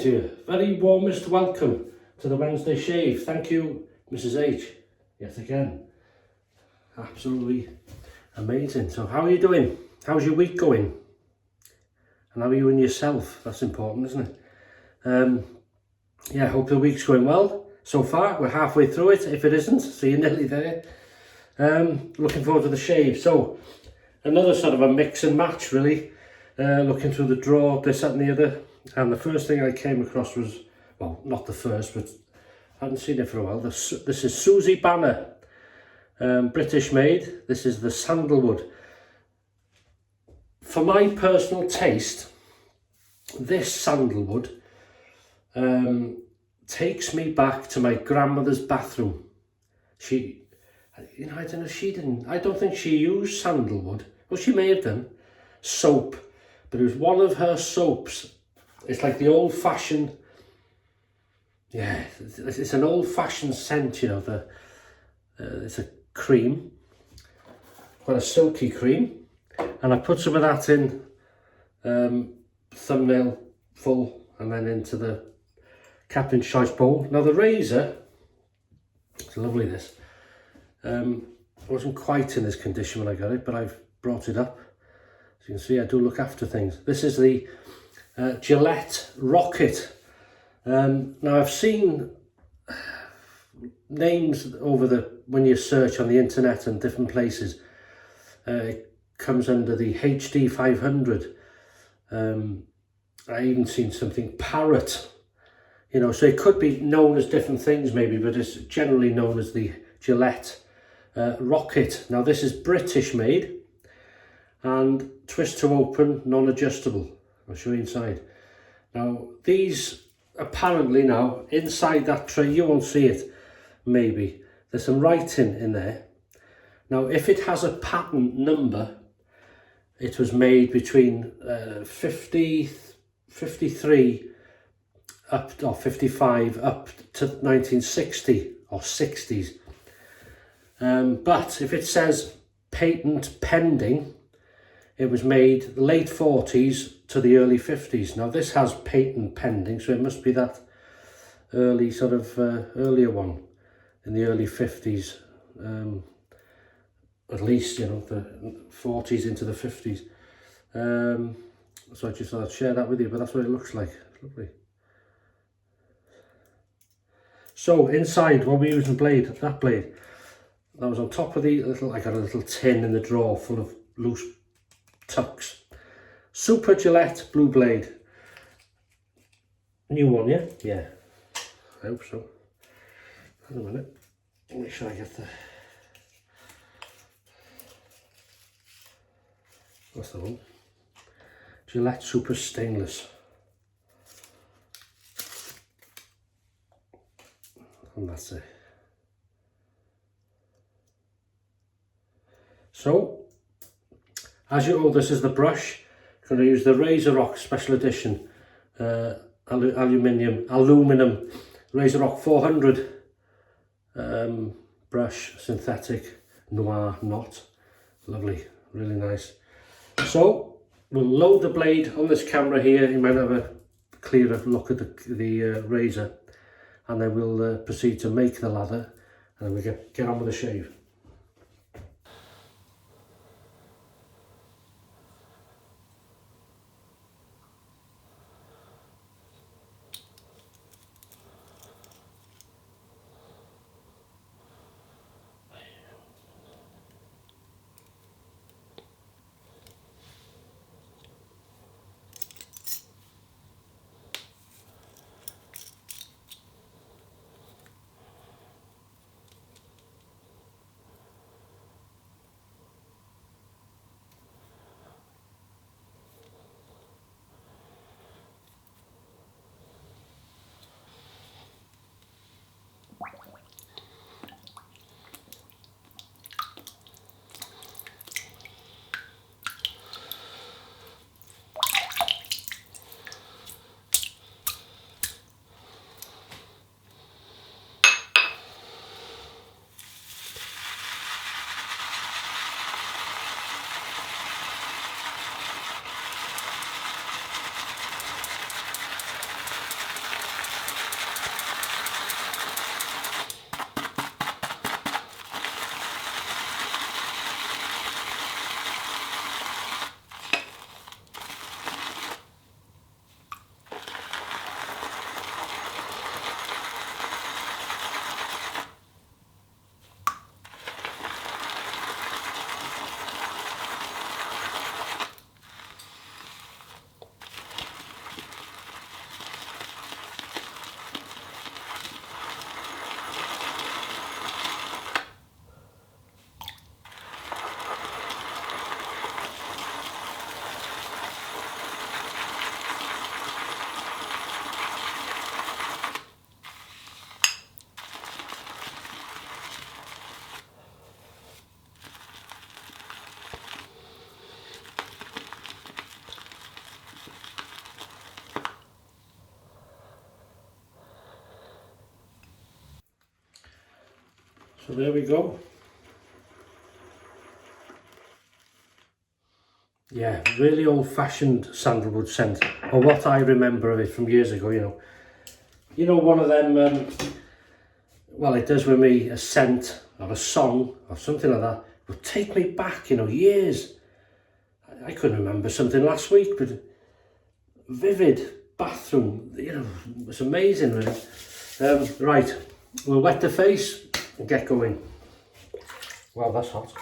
to you. Very warmest welcome to the Wednesday shave. Thank you, Mrs. H, yet again. Absolutely amazing. So how are you doing? How's your week going? And how are you and yourself? That's important, isn't it? Yeah, hope the week's going well. So far, we're halfway through it. If it isn't, so you're nearly there. Looking forward to the shave. So, another sort of a mix and match, really. Looking through the drawer, this, that and the other. And the first thing I came across was, well, not the first, but I hadn't seen it for a while. This is SueZbana, British made. This is the Sandalwood. For my personal taste, this Sandalwood takes me back to my grandmother's bathroom. She, you know, I don't think she used sandalwood. Well, she may have done. Soap. But it was one of her soaps. It's like the old-fashioned, yeah, it's an old-fashioned scent, you know. It's a cream, quite a silky cream, and I put some of that in thumbnail full, and then into the Captain's Choice bowl. Now the razor, it's lovely. This wasn't quite in this condition when I got it, but I've brought it up. As you can see, I do look after things. This is the Gillette Rocket. Now I've seen names when you search on the internet and different places. It comes under the HD 500. I even seen something Parrot. You know, so it could be known as different things maybe, but it's generally known as the Gillette Rocket. Now this is British made and twist to open, non-adjustable. I'll show you inside. Now these apparently now inside that tray, you won't see it maybe, there's some writing in there. Now if it has a patent number, it was made between 53 up or 55 up to 1960 or 60s. But if it says patent pending, it was made late 40s to the early 50s. Now this has patent pending, so it must be that early sort of earlier one in the early 50s, at least, you know, the 40s into the 50s. So I just thought I'd share that with you, but that's what it looks like. It's lovely. So inside, what we use the blade, that blade, that was on top of the little, I got a little tin in the drawer full of loose tucks. Super Gillette blue blade. New one, yeah? Yeah. I hope so. Hang on a minute. Make sure I get the... What's the one? Gillette Super Stainless. And that's it. So, as you know, this is the brush. I'm going to use the RazorRock Special Edition aluminum RazorRock 400 brush, synthetic noir knot. Lovely, really nice. So we'll load the blade on this camera here. You might have a clearer look at the razor, and then we'll proceed to make the lather, and then we get on with the shave. So there we go. Yeah, really old-fashioned sandalwood scent, or what I remember of it from years ago, you know. You know, one of them, well, it does with me, a scent or a song or something like that will take me back, you know, years. I couldn't remember something last week, but vivid bathroom, you know, it's amazing, really. Right, we'll wet the face and get going. Wow, that's hot.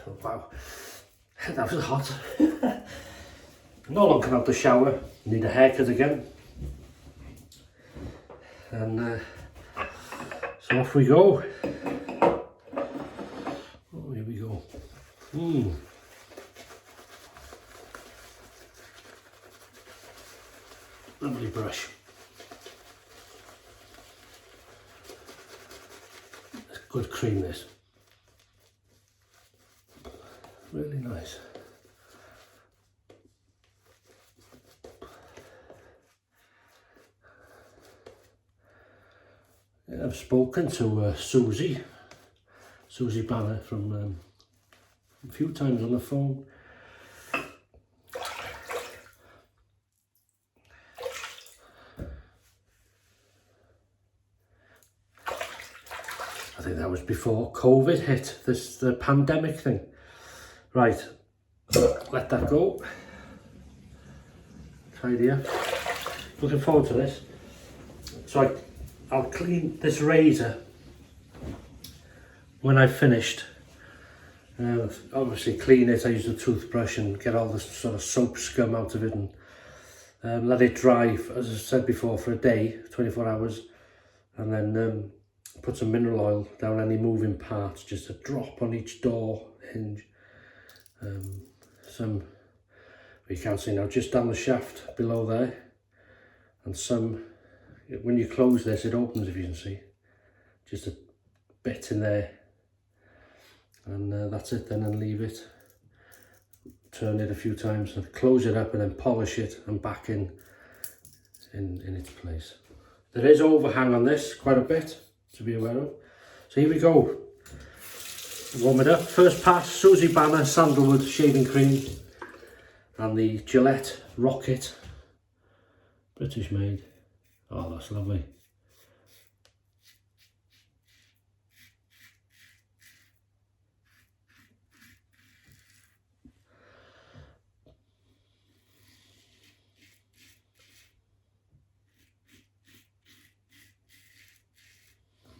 Oh, wow, that was hot. No one can have the shower, need a haircut again. And so off we go. Oh, here we go. Lovely brush. It's good cream, this. Really nice. Yeah, I've spoken to SueZbana from a few times on the phone. I think that was before COVID hit, the pandemic thing. Right, let that go. Tidy up. Looking forward to this. So I'll clean this razor when I've finished. Obviously clean it, I use the toothbrush and get all the sort of soap scum out of it and let it dry, as I said before, for a day, 24 hours, and then put some mineral oil down any moving parts, just a drop on each door hinge. Some, you can't see now, just down the shaft below there, and some, when you close this it opens, if you can see, just a bit in there, and that's it then, and leave it, turn it a few times and close it up, and then polish it and back in its place. There is overhang on this quite a bit to be aware of, so here we go. Warm it up. First pass, SueZbana Sandalwood shaving cream and the Gillette Rocket, British made. Oh, that's lovely.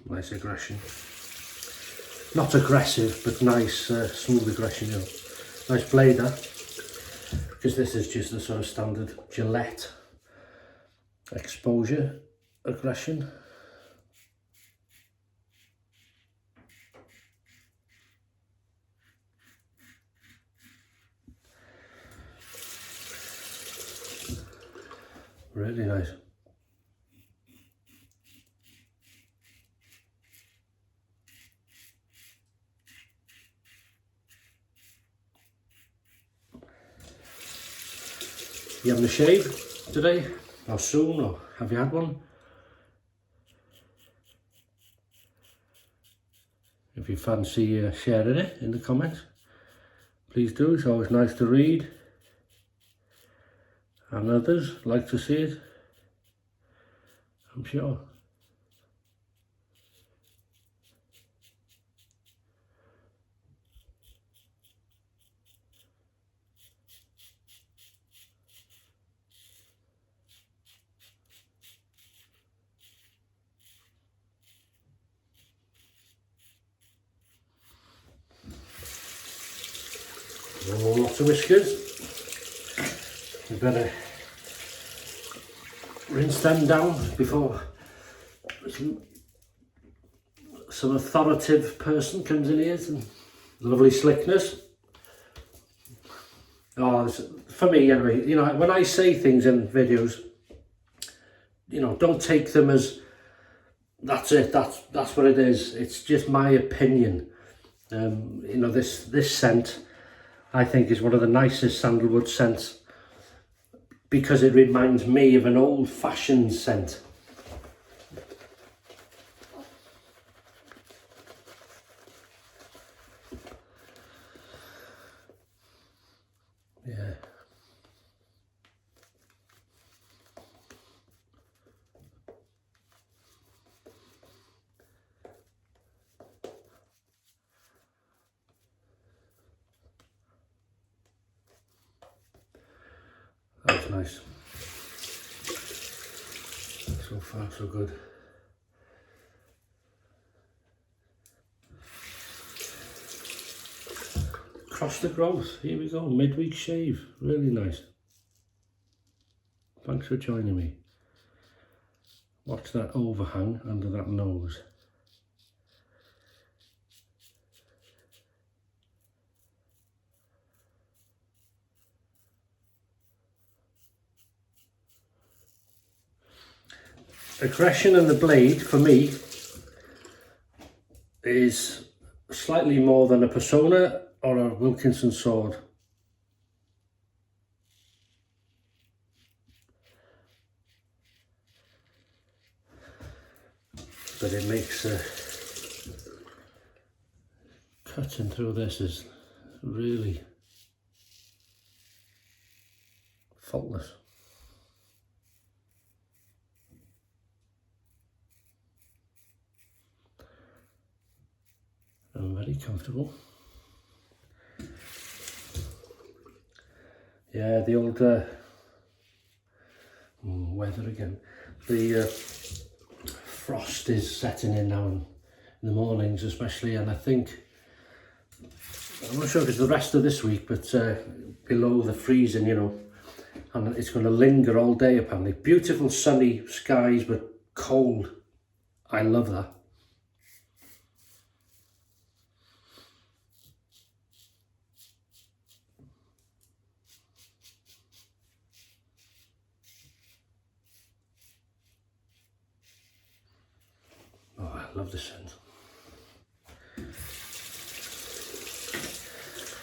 Nice aggression. Not aggressive, but nice, smooth aggression, you know. Nice blade, that. Because this is just the sort of standard Gillette exposure aggression. Really nice. You having a shave today, or soon, or have you had one? If you fancy sharing it in the comments, please do. It's always nice to read, and others like to see it, I'm sure. Oh, lots of whiskers. We better rinse them down before some authoritative person comes in here. Some lovely slickness. Oh, for me anyway, you know, when I say things in videos, you know, don't take them as that's it, that's what it is. It's just my opinion. You know, this scent, I think, is one of the nicest sandalwood scents because it reminds me of an old-fashioned scent. Yeah. That's nice. So far, so good. Across the growth, here we go, midweek shave, really nice. Thanks for joining me. Watch that overhang under that nose. Aggression and the blade, for me, is slightly more than a Persona or a Wilkinson sword. But it makes cutting through this is really faultless. I'm very comfortable. Yeah, the old weather again. The frost is setting in now in the mornings especially, and I think, I'm not sure if it's the rest of this week, but below the freezing, you know, and it's going to linger all day apparently. Beautiful sunny skies, but cold. I love that. Oh, I love the scent.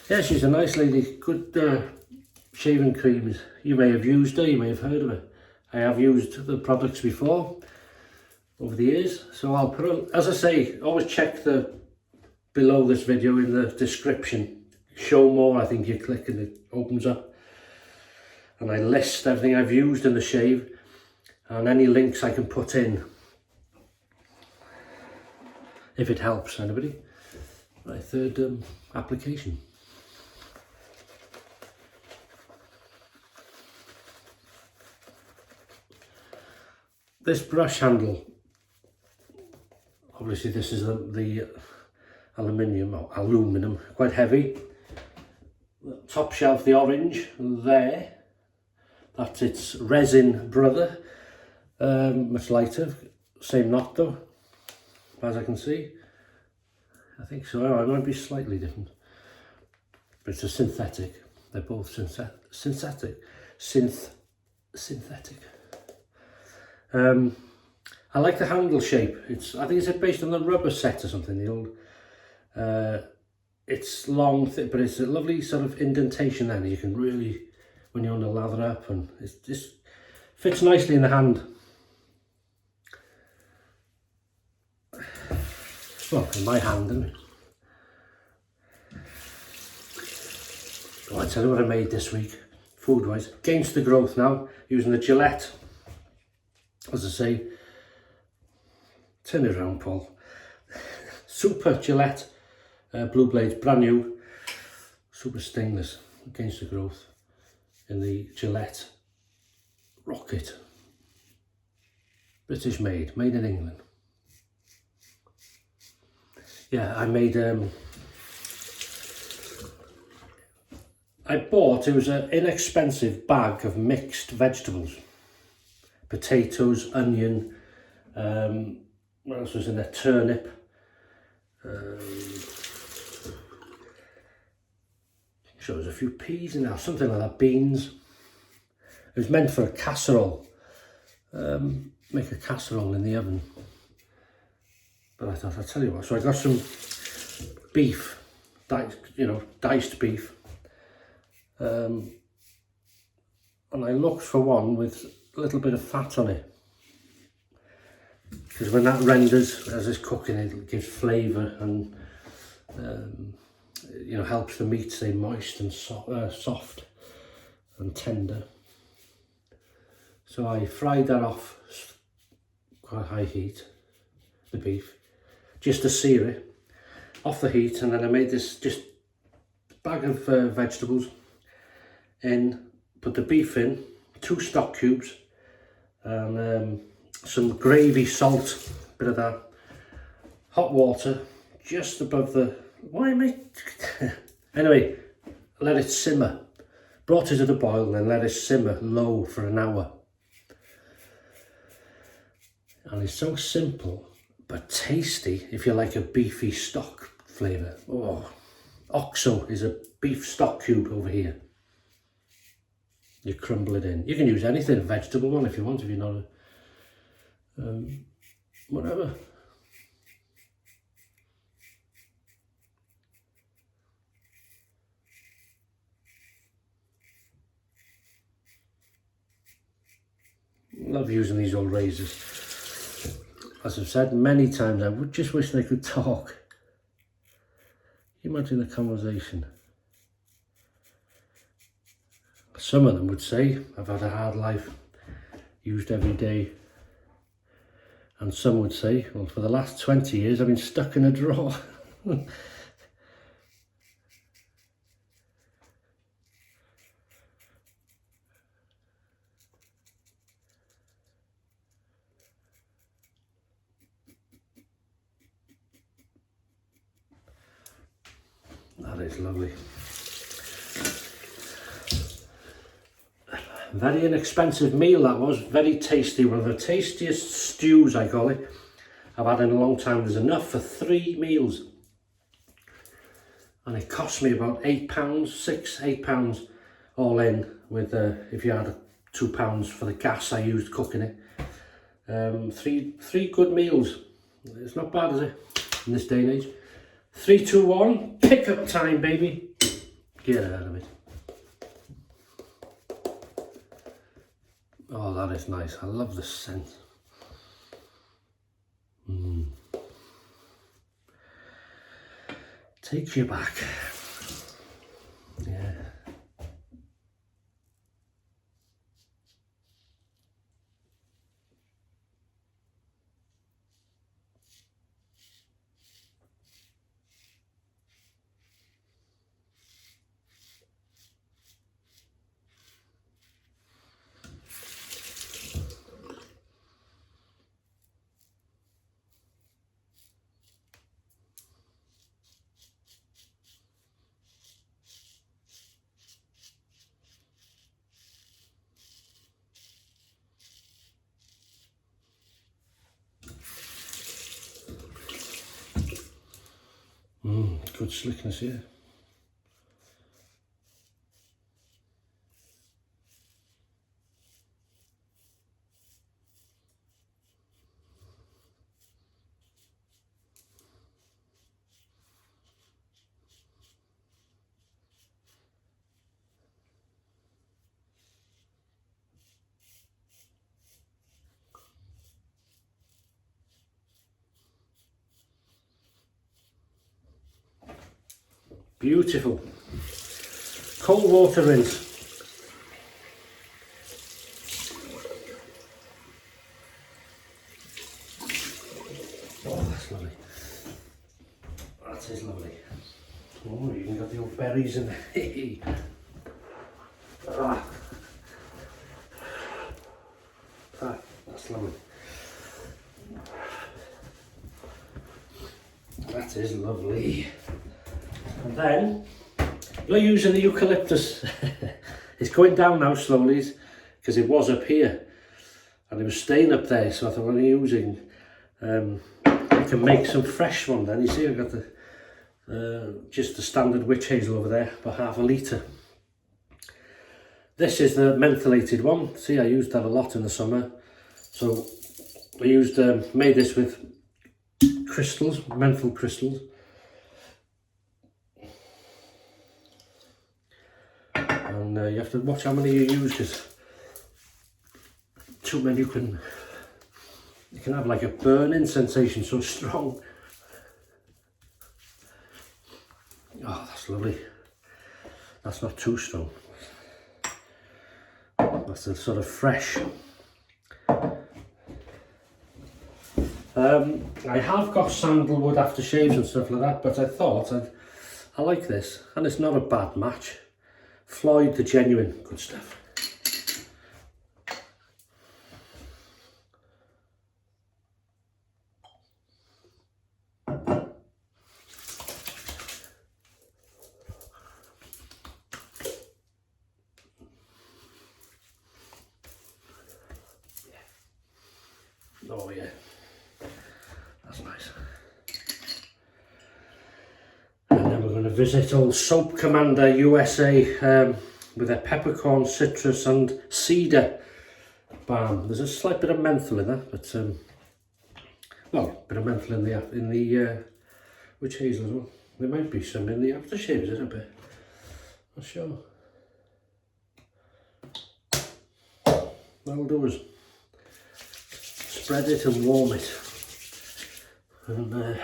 Yeah, she's a nice lady. Good shaving creams. You may have used her, you may have heard of her. I have used the products before over the years, so I'll put on, as I say, always check the below this video in the description. Show more, I think you click and it opens up. And I list everything I've used in the shave and any links I can put in, if it helps anybody. My third application. This brush handle, obviously this is the aluminum, quite heavy. Top shelf, the orange there, that's its resin brother, much lighter, same knot though, as I can see. I think so, it might be slightly different, but it's a synthetic. They're both synthetic. I like the handle shape. I think it's based on the rubber set or something. The old, it's long, thick, but it's a lovely sort of indentation there. You can really, when you want to lather up, and it just fits nicely in the hand. Well, in my hand, isn't it? Oh, I tell you what I made this week, food-wise. Against the growth now, using the Gillette. As I say, turn it around, Paul. Super Gillette blue blades, brand new, super stainless, against the growth, in the Gillette Rocket. British made in England. Yeah, I made, I bought, it was an inexpensive bag of mixed vegetables. Potatoes, onion, what else was in there? Turnip. So there's a few peas in there, something like that, beans. It was meant for a casserole. Make a casserole in the oven. But I thought, I'll tell you what, so I got some beef, diced beef. and I looked for one with a little bit of fat on it, because when that renders as it's cooking, it gives flavour and you know, helps the meat stay moist and soft and tender. So I fried that off quite high heat, the beef, just to sear it off the heat, and then I made this just bag of vegetables in, put the beef in, 2 stock cubes, and some gravy, salt, bit of that, hot water just above the, why am I, anyway, let it simmer, brought it to the boil and then let it simmer low for an hour. And it's so simple but tasty if you like a beefy stock flavour. Oh, OXO is a beef stock cube over here. You crumble it in. You can use anything, a vegetable one if you want, if you're not a, whatever. Love using these old razors. As I've said many times, I would just wish they could talk. Can you imagine the conversation? Some of them would say, I've had a hard life, used every day. And some would say, well, for the last 20 years, I've been stuck in a drawer. That is lovely. Very inexpensive meal that was, very tasty, one of the tastiest stews I call it I've had in a long time. There's enough for 3 meals. And it cost me about £8, £8 all in, with if you had £2 for the gas I used cooking it. Three good meals. It's not bad, is it, in this day and age? 3, 2, 1, pick up time, baby. Get out of it. Oh, that is nice. I love the scent. Takes you back. Yeah. Good slickness here. Beautiful. Cold water rinse. Oh, that's lovely. That is lovely. Oh, you even got the old berries in there. That's lovely. That is lovely. And then you're using the eucalyptus. It's going down now slowly because it was up here and it was staying up there, so I thought, what are you using? I can make some fresh one then. You see, I've got the just the standard witch hazel over there, about ½ a litre. This is the mentholated one. See, I used that a lot in the summer. So I used made this with crystals, menthol crystals. And you have to watch how many you use, because too many, you can have like a burning sensation, so strong. Oh, that's lovely. That's not too strong. That's a sort of fresh. I have got sandalwood aftershaves and stuff like that, but I thought I like this, and it's not a bad match. Floid, the genuine, good stuff. Oh yeah, that's nice. And then we're going to visit old Soap Commander USA with their peppercorn, citrus and cedar balm. There's a slight bit of menthol in that, but well, a bit of menthol in the witch hazel as well. There might be some in the aftershave, is it a bit? Not sure. That'll do us. Spread it and warm it, and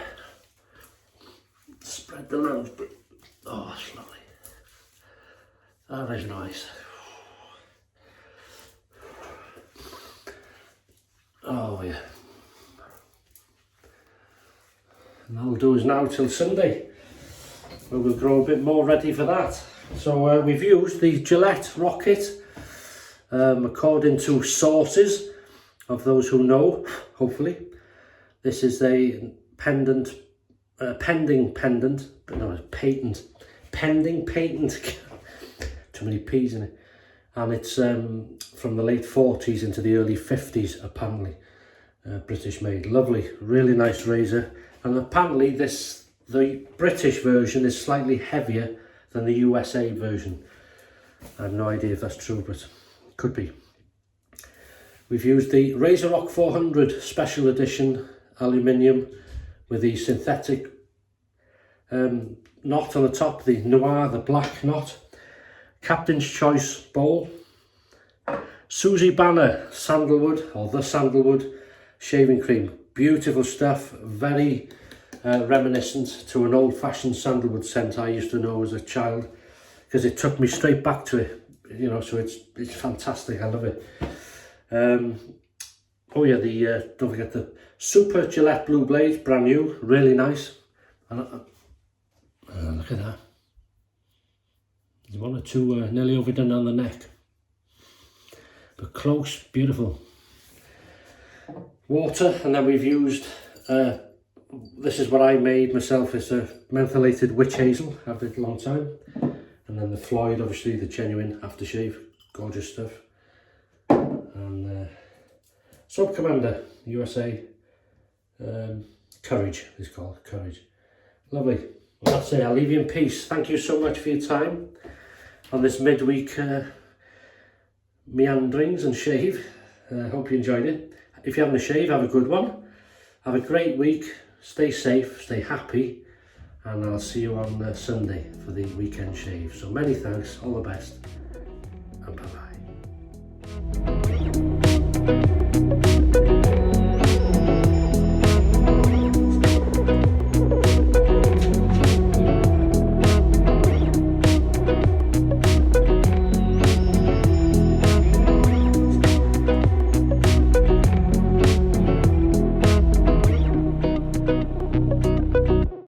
spread the nose. Oh, that's lovely. That is nice. Oh yeah. And that'll do us now till Sunday, where we'll grow a bit more ready for that. So we've used the Gillette Rocket, according to sources of those who know, hopefully. This is a pending patent, too many P's in it, and it's from the late 40s into the early 50s apparently, British made. Lovely, really nice razor, and apparently the British version is slightly heavier than the USA version. I have no idea if that's true, but it could be. We've used the RazorRock 400 special edition aluminium with the synthetic knot on the top, the noir, the black knot. Captain's Choice bowl. SueZbana sandalwood, or the sandalwood shaving cream. Beautiful stuff, very reminiscent to an old-fashioned sandalwood scent I used to know as a child, because it took me straight back to it, you know, so it's fantastic, I love it. Oh yeah, don't forget the Super Gillette Blue Blade, brand new, really nice. And look at that. There's one or two nearly overdone on the neck, but close, beautiful. Water, and then we've used, this is what I made myself, it's a Mentholated Witch Hazel, I've had it a long time. And then the Floid, obviously the genuine aftershave, gorgeous stuff. And Soap Commander USA, Courage is called, Courage. Lovely. Well, that's it, I'll leave you in peace. Thank you so much for your time on this midweek meanderings and shave. Hope you enjoyed it. If you haven't a shave, have a good one. Have a great week. Stay safe, stay happy, and I'll see you on Sunday for the weekend shave. So many thanks, all the best, and bye-bye.